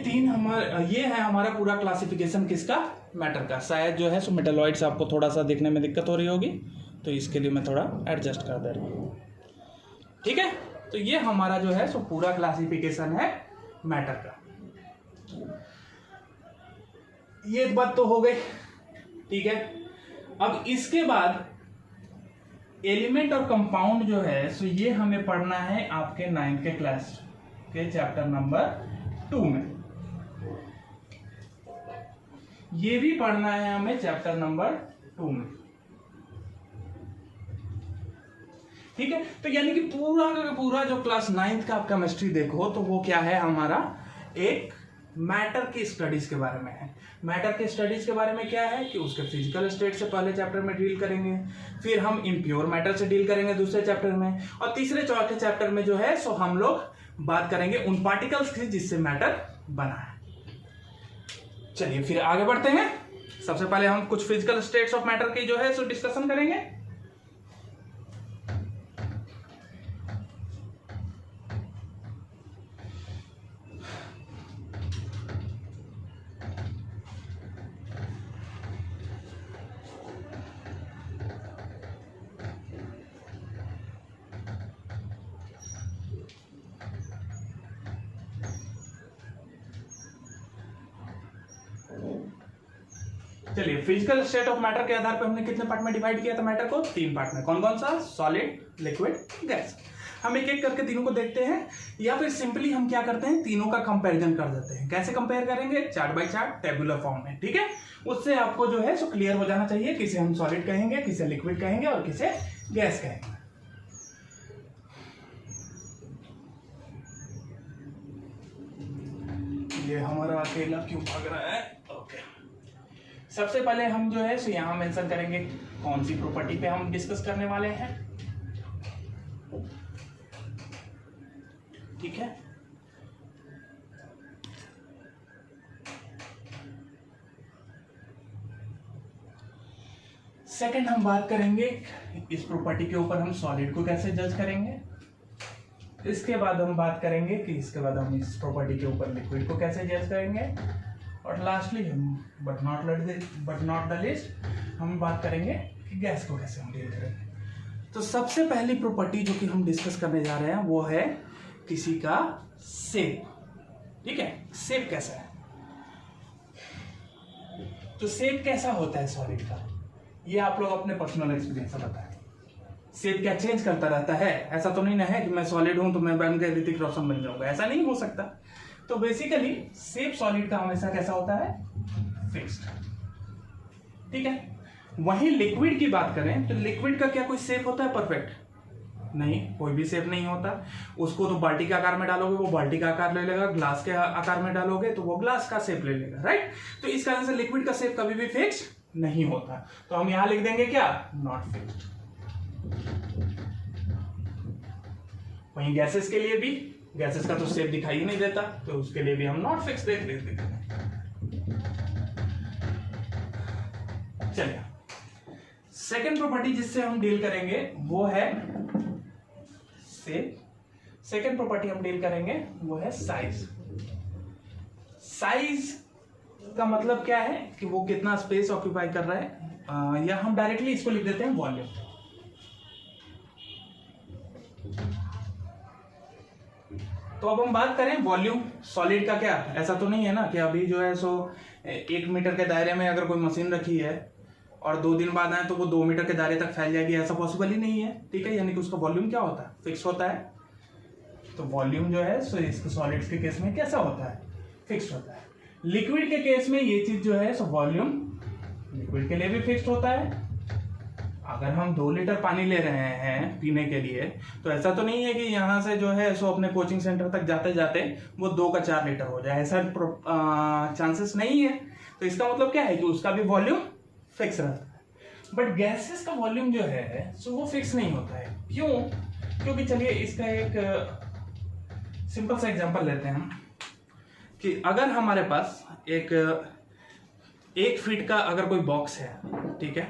Speaker 1: है हमारा पूरा क्लासिफिकेशन किसका, मैटर का। शायद जो है सो मेटलॉइड्स आपको थोड़ा सा देखने में दिक्कत हो रही होगी, तो इसके लिए मैं थोड़ा एडजस्ट कर दे रहा हूँ, ठीक है। तो ये हमारा जो है सो पूरा क्लासिफिकेशन है मैटर का। ये बात तो हो गई, ठीक है। अब इसके बाद एलिमेंट और कंपाउंड जो है सो ये हमें पढ़ना है आपके 9th के क्लास के चैप्टर नंबर 2 में। ये भी पढ़ना है हमें चैप्टर नंबर 2 में, ठीक है। तो यानी कि पूरा जो क्लास 9th का आप केमिस्ट्री देखो तो वो क्या है हमारा, एक मैटर की स्टडीज के बारे में है। मैटर के स्टडीज के बारे में क्या है कि उसके फिजिकल स्टेट से पहले चैप्टर में डील करेंगे, फिर हम इम्प्योर मैटर से डील करेंगे दूसरे चैप्टर में, और तीसरे चौथे चैप्टर में जो है सो हम लोग बात करेंगे उन पार्टिकल्स की जिससे मैटर बना है। चलिए फिर आगे बढ़ते हैं। सबसे पहले हम कुछ फिजिकल स्टेट्स ऑफ मैटर की जो है सो डिस्कशन करेंगे। चलिए फिजिकल स्टेट ऑफ मैटर के आधार पर हमने कितने पार्ट में डिवाइड किया था मैटर को? 3 पार्ट में। कौन कौन सा? Solid, liquid, gas. हम एक एक करके तीनों को देखते हैं, या फिर सिंपली हम क्या करते हैं तीनों का कंपैरिजन कर देते हैं। कैसे कंपेयर करेंगे? Chart by chart tabular form में, ठीक है। उससे आपको जो है सो क्लियर हो जाना चाहिए किसे हम सॉलिड कहेंगे, किसे लिक्विड कहेंगे और किसे गैस कहेंगे। ये हमारा अकेला क्यों भाग रहा है? ओके। सबसे पहले हम जो है सो यहां मेंशन करेंगे कौन सी प्रॉपर्टी पे हम डिस्कस करने वाले हैं, ठीक है। सेकंड हम बात करेंगे इस प्रॉपर्टी के ऊपर हम सॉलिड को कैसे जज करेंगे। इसके बाद हम बात करेंगे कि इसके बाद हम इस प्रॉपर्टी के ऊपर लिक्विड को कैसे जज करेंगे, और लास्टली हम बट नॉट द लीस्ट हम बात करेंगे कि गैस को कैसे हम डील करेंगे। तो सबसे पहली प्रॉपर्टी जो कि हम डिस्कस करने जा रहे हैं वो है किसी का शेप, ठीक है। शेप कैसा है? तो शेप कैसा होता है सॉलिड का, ये आप लोग अपने पर्सनल एक्सपीरियंस से बताएं। शेप क्या चेंज करता रहता है? ऐसा तो नहीं ना है कि मैं सॉलिड हूं तो मैं बन के ऋतिक रोशन बन जाऊंगा, ऐसा नहीं हो सकता। तो बेसिकली शेप सॉलिड का हमेशा कैसा होता है? फिक्स्ड, ठीक है। वहीं लिक्विड की बात करें तो लिक्विड का क्या कोई शेप होता है परफेक्ट? नहीं, कोई भी शेप नहीं होता। उसको तो बाल्टी के आकार में डालोगे वो बाल्टी का आकार ले लेगा, ग्लास के आकार में डालोगे तो वो ग्लास का शेप ले लेगा, राइट। तो इस कारण से लिक्विड का शेप कभी भी फिक्स्ड नहीं होता। तो हम यहां लिख देंगे क्या? Not fixed. वहीं गैसेस के लिए भी, गैसेस का तो शेप दिखाई ही नहीं देता, तो उसके लिए भी हम नॉट फिक्स देख लेते हैं। चलिए सेकेंड प्रॉपर्टी जिससे हम डील करेंगे वो है शेप। सेकेंड प्रॉपर्टी हम डील करेंगे वो है साइज। साइज का मतलब क्या है कि वो कितना स्पेस ऑक्यूपाई कर रहा है, या हम डायरेक्टली इसको लिख देते हैं वॉल्यूम। तो अब हम बात करें वॉल्यूम सॉलिड का, क्या ऐसा तो नहीं है ना कि अभी जो है सो 1 मीटर के दायरे में अगर कोई मशीन रखी है और 2 दिन बाद आए तो वो 2 मीटर के दायरे तक फैल जाएगी, ऐसा पॉसिबल ही नहीं है, ठीक है। यानी कि उसका वॉल्यूम क्या होता है? फिक्स होता है। तो वॉल्यूम जो है सो इसके सॉलिड्स के केस में कैसा होता है? फिक्स होता है। लिक्विड के केस में ये चीज जो है सो वॉल्यूम लिक्विड के लिए भी फिक्स होता है। अगर हम 2 लीटर पानी ले रहे हैं पीने के लिए तो ऐसा तो नहीं है कि यहाँ से जो है सो अपने कोचिंग सेंटर तक जाते जाते वो 2 का 4 लीटर हो जाए, ऐसा चांसेस नहीं है। तो इसका मतलब क्या है कि उसका भी वॉल्यूम फिक्स रहता है। बट गैसेस का वॉल्यूम जो है सो वो फिक्स नहीं होता है। क्यों? क्योंकि चलिए इसका एक सिंपल सा एग्जांपल लेते हैं हम कि अगर हमारे पास एक फीट का अगर कोई बॉक्स है, ठीक है,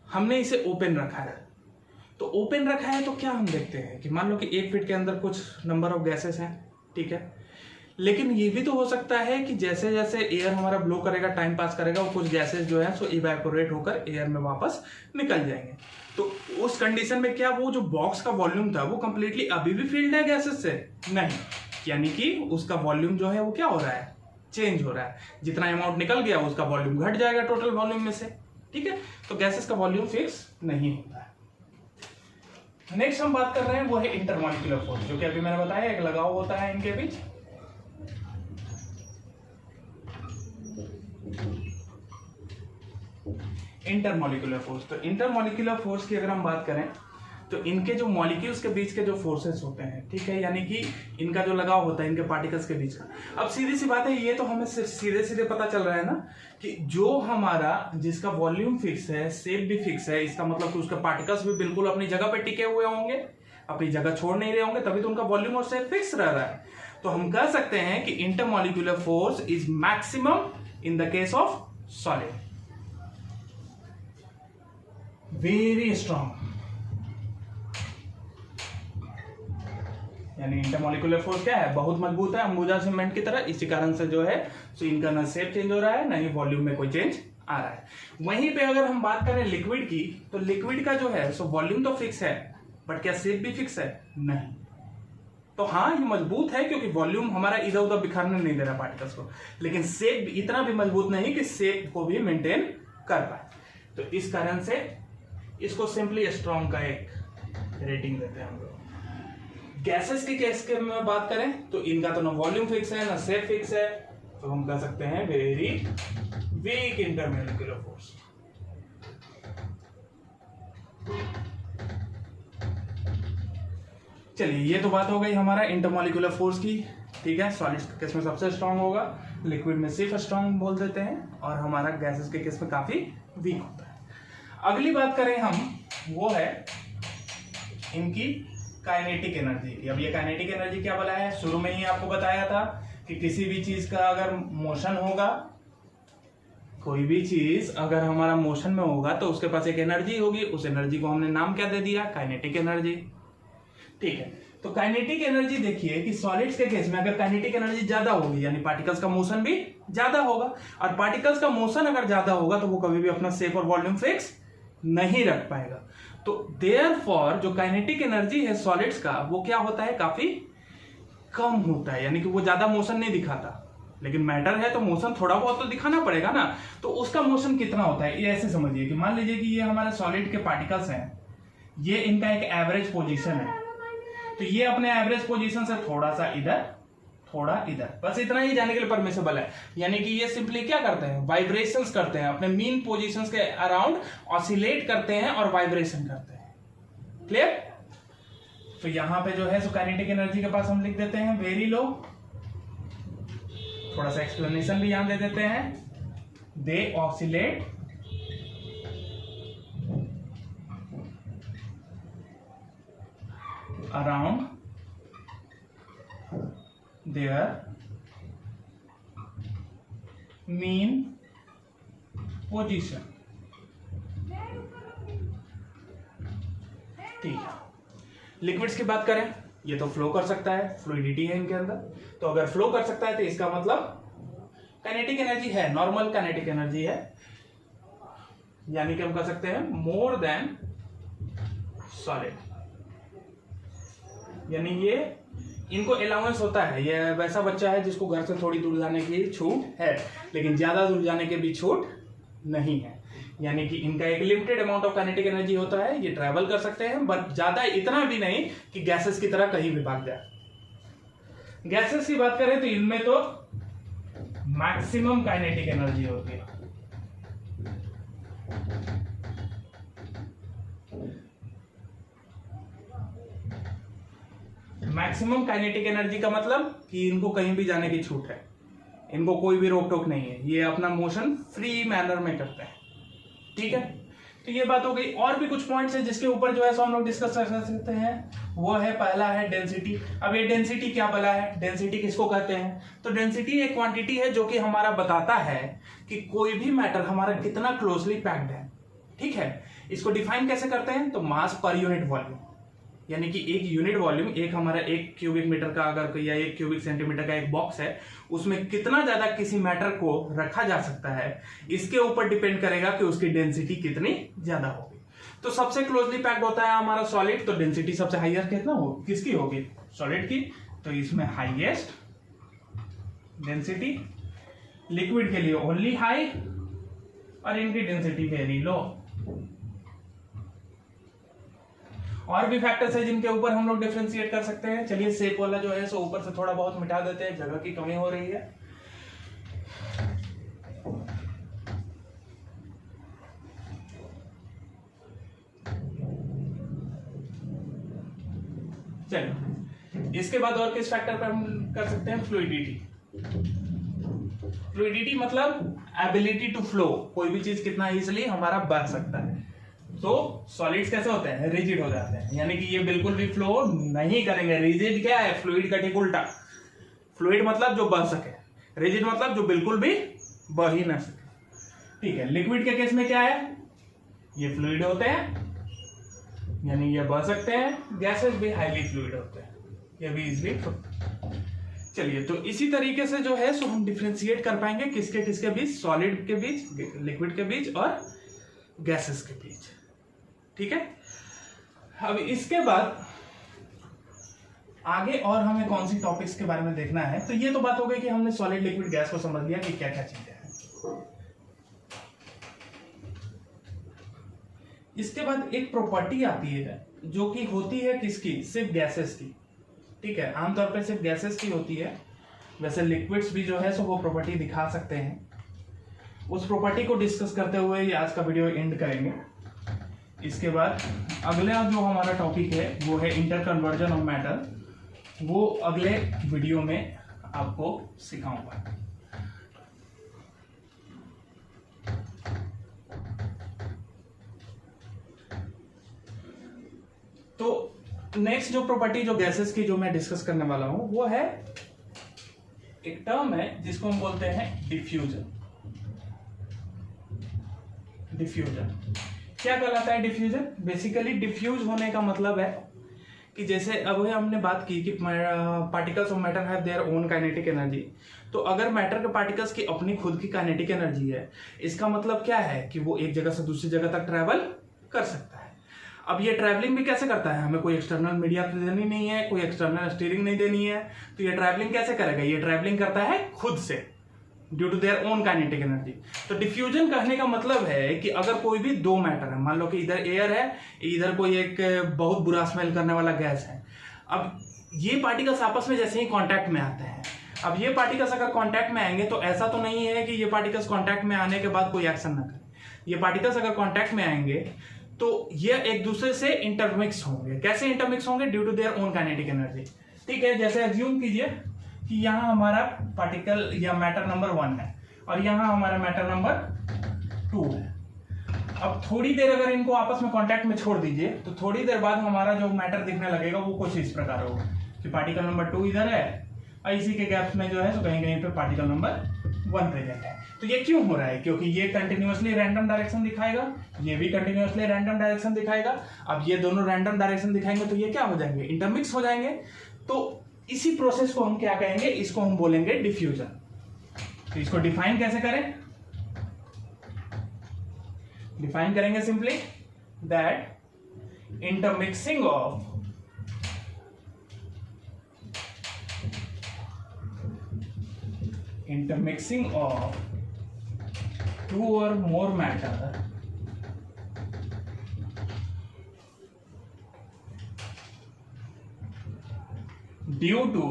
Speaker 1: हमने इसे ओपन रखा है। तो ओपन रखा है तो क्या हम देखते हैं कि मान लो कि 1 फीट के अंदर कुछ नंबर ऑफ गैसेस हैं, ठीक है। लेकिन ये भी तो हो सकता है कि जैसे जैसे एयर हमारा ब्लो करेगा, टाइम पास करेगा, वो कुछ गैसेस जो है सो इवेपोरेट होकर एयर में वापस निकल जाएंगे। तो उस कंडीशन में क्या वो जो बॉक्स का वॉल्यूम था वो कंप्लीटली अभी भी फील्ड है गैसेस से? नहीं, यानी कि उसका वॉल्यूम जो है वो क्या हो रहा है? चेंज हो रहा है। जितना अमाउंट निकल गया उसका वॉल्यूम घट जाएगा टोटल वॉल्यूम में से, ठीक है। तो गैसेस का वॉल्यूम फिक्स नहीं होता है। नेक्स्ट हम बात कर रहे हैं वो है इंटरमॉलिक्यूलर फोर्स, जो कि अभी मैंने बताया एक लगाव होता है इनके बीच। इंटरमॉलिक्यूलर फोर्स, तो इंटरमॉलिक्यूलर फोर्स की अगर हम बात करें तो इनके जो मॉलिक्यूल्स के बीच के जो फोर्सेस होते हैं, ठीक है, यानी कि इनका जो लगाव होता है इनके पार्टिकल्स के बीच का। अब सीधी सी बात है, ये तो हमें सीधे सीधे पता चल रहा है ना कि जो हमारा जिसका वॉल्यूम फिक्स है, शेप भी फिक्स है, इसका मतलब कि उसके पार्टिकल्स भी बिल्कुल अपनी जगह पे टिके हुए होंगे, अपनी जगह छोड़ नहीं रहे होंगे, तभी तो उनका वॉल्यूम और शेप फिक्स रह रहा है। तो हम कह सकते हैं कि intermolecular force is maximum in the case of solid, very strong. यानी इंटरमॉलिक्यूलर फोर्स क्या है, बहुत मजबूत है, अंबुजा सीमेंट की तरह। इसी कारण से जो है तो इनका ना शेप चेंज हो रहा है, ना ही वॉल्यूम में कोई चेंज आ रहा है। वहीं पे अगर हम बात करें लिक्विड की, तो लिक्विड का जो है सो वॉल्यूम तो फिक्स है, बट क्या शेप भी फिक्स है? नहीं। तो हाँ, ये मजबूत है क्योंकि वॉल्यूम हमारा इधर उधर बिखरने नहीं दे रहा पार्टिकल्स को, लेकिन शेप इतना भी मजबूत नहीं कि शेप को भी मेंटेन कर पाए। तो इस कारण से इसको सिंपली स्ट्रॉन्ग का एक रेटिंग देते हैं हम लोग। गैसेस के केस के में बात करें तो इनका तो ना वॉल्यूम फिक्स है ना शेप फिक्स है, तो हम कह सकते हैं वेरी वीक इंटरमॉलिक्यूलर फोर्स। चलिए, ये तो बात हो गई हमारा इंटरमॉलिक्यूलर फोर्स की, ठीक है। सॉलिड्स के केस में सबसे स्ट्रांग होगा, लिक्विड में सिर्फ स्ट्रांग बोल देते हैं, और हमारा गैसेस के केस में काफी वीक होता है। अगली बात करें हम, वो है इनकी काइनेटिक एनर्जी की। अब ये काइनेटिक एनर्जी क्या बोला है, शुरू में ही आपको बताया था कि किसी भी चीज का अगर मोशन होगा, कोई भी चीज अगर हमारा मोशन में होगा तो उसके पास एक एनर्जी होगी, उस एनर्जी को हमने नाम क्या दे दिया, काइनेटिक एनर्जी, ठीक है। तो काइनेटिक एनर्जी देखिए कि सॉलिड्स के केस में अगर काइनेटिक एनर्जी ज्यादा होगी यानी पार्टिकल्स का मोशन भी ज्यादा होगा, और पार्टिकल्स का मोशन अगर ज्यादा होगा तो वो कभी भी अपना शेप और वॉल्यूम फिक्स नहीं रख पाएगा। तो देयरफॉर जो काइनेटिक एनर्जी है सॉलिड्स का, वो क्या होता है, काफी कम होता है, यानी कि वो ज्यादा मोशन नहीं दिखाता। लेकिन मैटर है तो मोशन थोड़ा बहुत तो दिखाना पड़ेगा ना। तो उसका मोशन कितना होता है, ये ऐसे समझिए कि मान लीजिए कि ये हमारे सॉलिड के पार्टिकल्स हैं, ये इनका एक एवरेज पोजीशन है, तो ये अपने एवरेज पोजीशन से थोड़ा सा इधर थोड़ा इधर, बस इतना ही जाने के लिए परमिसिबल है। यानी कि ये सिंपली क्या करते हैं, वाइब्रेशंस करते हैं, अपने मीन पोजीशंस के अराउंड ऑसिलेट करते हैं और वाइब्रेशन करते हैं। क्लियर? तो यहां पे जो है सो काइनेटिक एनर्जी के पास हम लिख देते हैं वेरी लो। थोड़ा सा एक्सप्लेनेशन भी यहां दे देते हैं, दे oscillate around their mean position, ठीक है। लिक्विड्स की बात करें, ये तो फ्लो कर सकता है, फ्लूइडिटी है इनके अंदर, तो अगर फ्लो कर सकता है तो इसका मतलब काइनेटिक एनर्जी है, नॉर्मल काइनेटिक एनर्जी है, यानी कि हम कह सकते हैं मोर देन सॉलिड। यानी ये इनको अलाउंस होता है, ये वैसा बच्चा है जिसको घर से थोड़ी दूर जाने की छूट है, लेकिन ज्यादा दूर जाने की भी छूट नहीं है। यानी कि इनका एक limited amount of kinetic energy होता है, ये ट्रैवल कर सकते हैं, बट ज्यादा इतना भी नहीं कि गैसेस की तरह कहीं भी भाग जाए। गैसेस की बात करें तो इनमें तो मैक्सिमम काइनेटिक एनर्जी होती है। मैक्सिमम काइनेटिक एनर्जी का मतलब कि इनको कहीं भी जाने की छूट है, इनको कोई भी रोक टोक नहीं है, ये अपना मोशन फ्री मैनर में करते हैं, ठीक है। तो ये बात हो गई। और भी कुछ पॉइंट्स है जिसके ऊपर जो है सो हम लोग डिस्कस कर सकते हैं, वो है पहला है डेंसिटी। अब ये डेंसिटी क्या बोला है, डेंसिटी किसको कहते हैं, तो डेंसिटी एक क्वांटिटी है जो कि हमारा बताता है कि कोई भी मैटर हमारा कितना क्लोजली पैक्ड है, ठीक है। इसको डिफाइन कैसे करते हैं, तो मास पर यूनिट वॉल्यूम, यानी कि एक यूनिट वॉल्यूम, एक हमारा 1 क्यूबिक मीटर का अगर या 1 क्यूबिक सेंटीमीटर का एक बॉक्स है, उसमें कितना ज्यादा किसी मैटर को रखा जा सकता है, इसके ऊपर डिपेंड करेगा कि उसकी डेंसिटी कितनी ज्यादा होगी। तो सबसे क्लोजली पैक्ड होता है हमारा सॉलिड, तो डेंसिटी सबसे हाईएस्ट कितना होगी, किसकी होगी, सॉलिड की, तो इसमें हाईएस्ट डेंसिटी। लिक्विड के लिए ओनली हाई, और इनकी डेंसिटी वेरी लो। और भी फैक्टर्स है जिनके ऊपर हम लोग डिफरेंशिएट कर सकते हैं। चलिए शेप वाला जो है सो ऊपर से थोड़ा बहुत मिटा देते हैं, जगह की कमी हो रही है। चलिए, इसके बाद और किस फैक्टर पर हम कर सकते हैं? फ्लूइडिटी। फ्लूइडिटी मतलब एबिलिटी टू फ्लो, कोई भी चीज कितना इजीली हमारा बह सकता है। तो सॉलिड्स कैसे होते हैं? रिजिड हो जाते हैं, यानी कि ये बिल्कुल भी फ्लो नहीं करेंगे। रिजिड क्या है? फ्लूइड का ठीक उल्टा। फ्लूइड मतलब जो बह सके, रिजिड मतलब जो बिल्कुल भी बह ही ना सके। ठीक है, लिक्विड के केस में क्या है? ये फ्लूइड होते हैं, यानी ये बह सकते हैं। गैसेस भी हाईली फ्लूइड होते हैं, ये भी इजीली। चलिए, तो इसी तरीके से जो है सो हम डिफरेंशिएट कर पाएंगे किसके किसके बीच? सॉलिड के बीच, लिक्विड के बीच और गैसेस के बीच। ठीक है, अब इसके बाद आगे और हमें कौन सी टॉपिक्स के बारे में देखना है? तो ये तो बात हो गई कि हमने सॉलिड, लिक्विड, गैस को समझ लिया कि क्या क्या चीजें हैं। इसके बाद एक प्रॉपर्टी आती है जो कि होती है किसकी? सिर्फ गैसेस की। ठीक है, आमतौर पर सिर्फ गैसेस की होती है। वैसे लिक्विड्स भी जो है सो वो प्रॉपर्टी दिखा सकते हैं। उस प्रॉपर्टी को डिस्कस करते हुए ये आज का वीडियो एंड करेंगे। इसके बाद अगला जो हमारा टॉपिक है वो है इंटर कन्वर्जन ऑफ मैटर। वो अगले वीडियो में आपको सिखाऊंगा। तो नेक्स्ट जो प्रॉपर्टी जो गैसेस की जो मैं डिस्कस करने वाला हूं वो है, एक टर्म है जिसको हम बोलते हैं डिफ्यूजन। डिफ्यूजन क्या कहलाता है? डिफ्यूजन बेसिकली डिफ्यूज होने का मतलब है कि जैसे अब हमने बात की कि particles of matter have their own kinetic energy. तो अगर मैटर के पार्टिकल्स की अपनी खुद की काइनेटिक एनर्जी है, इसका मतलब क्या है कि वो एक जगह से दूसरी जगह तक ट्रैवल कर सकता है। अब ये ट्रैवलिंग भी कैसे करता है? हमें कोई एक्सटर्नल मीडिया देनी नहीं है, कोई एक्सटर्नल स्टीयरिंग नहीं देनी है, तो ये ट्रैवलिंग कैसे करेगा? ये ट्रैवलिंग करता है खुद से, due to their own kinetic energy. तो डिफ्यूजन कहने का मतलब है कि अगर कोई भी दो मैटर है, मान लो कि इधर एयर है, इधर कोई एक बहुत बुरा स्मेल करने वाला गैस है। अब ये पार्टिकल्स आपस में जैसे ही कांटेक्ट में आते हैं, अब ये पार्टिकल्स अगर कांटेक्ट में आएंगे तो ऐसा तो नहीं है कि ये पार्टिकल्स कांटेक्ट में आने के बाद कोई एक्शन ना करें। ये पार्टिकल्स अगर कांटेक्ट में आएंगे तो ये एक दूसरे से इंटरमिक्स होंगे। कैसे इंटरमिक्स होंगे? Due to their own kinetic energy. ठीक है, जैसे एज्यूम कीजिए कि यहाँ हमारा पार्टिकल या मैटर नंबर 1 है और यहाँ हमारा मैटर नंबर 2 है। अब थोड़ी देर अगर इनको आपस में कांटेक्ट में छोड़ दीजिए तो थोड़ी देर बाद हमारा जो मैटर दिखने लगेगा वो कुछ इस प्रकार होगा कि पार्टिकल नंबर 2 इधर है और इसी के गैप्स में जो है तो कहीं कहीं पे पार्टिकल नंबर 1 प्रेजेंट है। तो ये क्यों हो रहा है? क्योंकि ये कंटिन्यूअसली रैंडम डायरेक्शन दिखाएगा, ये भी कंटिन्यूअसली रैंडम डायरेक्शन दिखाएगा। अब ये दोनों रैंडम डायरेक्शन दिखाएंगे तो ये क्या हो जाएंगे? इंटरमिक्स हो जाएंगे। तो इसी प्रोसेस को हम क्या कहेंगे? इसको हम बोलेंगे डिफ्यूजन। तो इसको डिफाइन कैसे करें? डिफाइन करेंगे simply that intermixing of two or more matter due to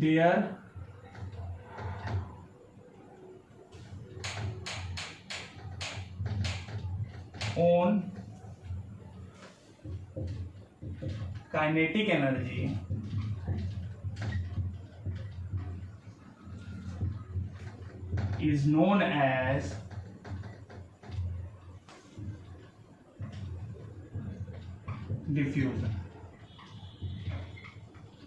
Speaker 1: their own kinetic energy is known as diffusion.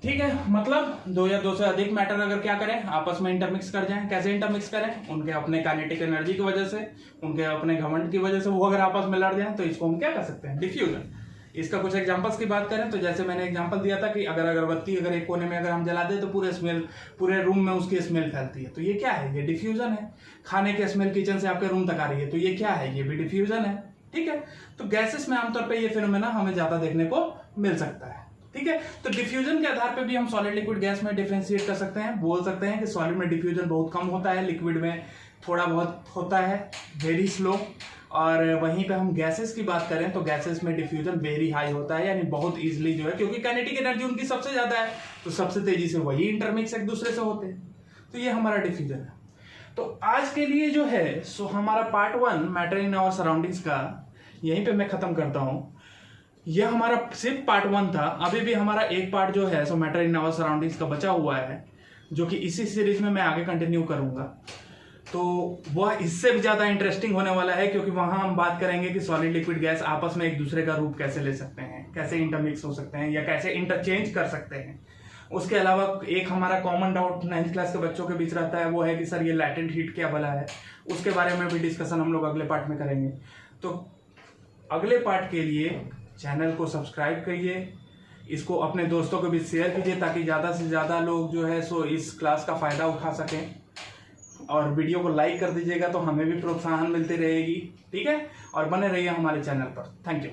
Speaker 1: ठीक है, मतलब दो या दो से अधिक मैटर अगर क्या करें? आपस में इंटरमिक्स कर जाएं। कैसे इंटरमिक्स करें? उनके अपने काइनेटिक एनर्जी की वजह से, उनके अपने घमंड की वजह से वो अगर आपस में लड़ जाएं तो इसको हम क्या कर सकते हैं? डिफ्यूजन। इसका कुछ एग्जांपल्स की बात करें तो जैसे मैंने एग्जांपल दिया था कि अगर अगरबत्ती अगर एक कोने में अगर हम जला दें तो पूरे रूम में उसकी स्मेल फैलती है, तो ये क्या है? ये डिफ्यूजन है। खाने की स्मेल किचन से आपके रूम तक आ रही है, तो ये क्या है? ये भी डिफ्यूजन है। ठीक है, तो गैसेस में आमतौर पर ये फिनोमेना हमें ज्यादा देखने को मिल सकता है। ठीक है, तो डिफ्यूजन के आधार पे भी हम सॉलिड, लिक्विड, गैस में डिफरेंशिएट कर सकते हैं। बोल सकते हैं कि सॉलिड में डिफ्यूजन बहुत कम होता है, लिक्विड में थोड़ा बहुत होता है, वेरी स्लो। और वहीं पे हम गैसेस की बात करें तो गैसेस में डिफ्यूजन वेरी हाई होता है, यानी बहुत इजीली जो है, क्योंकि काइनेटिक एनर्जी उनकी सबसे ज्यादा है तो सबसे तेजी से वही इंटरमिक्स एक दूसरे से होते हैं। तो ये हमारा डिफ्यूजन है। तो आज के लिए जो है सो हमारा part 1 matter in our surroundings का यहीं पे मैं ख़त्म करता हूँ। यह हमारा सिर्फ पार्ट 1 था। अभी भी हमारा एक पार्ट जो है सो मैटर इन आवर सराउंडिंग्स का बचा हुआ है, जो कि इसी सीरीज में मैं आगे कंटिन्यू करूँगा। तो वह इससे भी ज़्यादा इंटरेस्टिंग होने वाला है, क्योंकि वहाँ हम बात करेंगे कि सॉलिड लिक्विड गैस आपस में एक दूसरे का रूप कैसे ले सकते हैं, कैसे इंटरमिक्स हो सकते हैं या कैसे इंटरचेंज कर सकते हैं। उसके अलावा एक हमारा कॉमन डाउट 9th क्लास के बच्चों के बीच रहता है, वो है कि सर ये लैटेंट हीट क्या भला है। उसके बारे में भी डिस्कशन हम लोग अगले पार्ट में करेंगे। तो अगले पार्ट के लिए चैनल को सब्सक्राइब करिए, इसको अपने दोस्तों के बीच शेयर कीजिए, ताकि ज़्यादा से ज़्यादा लोग जो है सो इस क्लास का फ़ायदा उठा सकें। और वीडियो को लाइक कर दीजिएगा तो हमें भी प्रोत्साहन मिलती रहेगी, ठीक है। और बने रहिए हमारे चैनल पर। Thank you.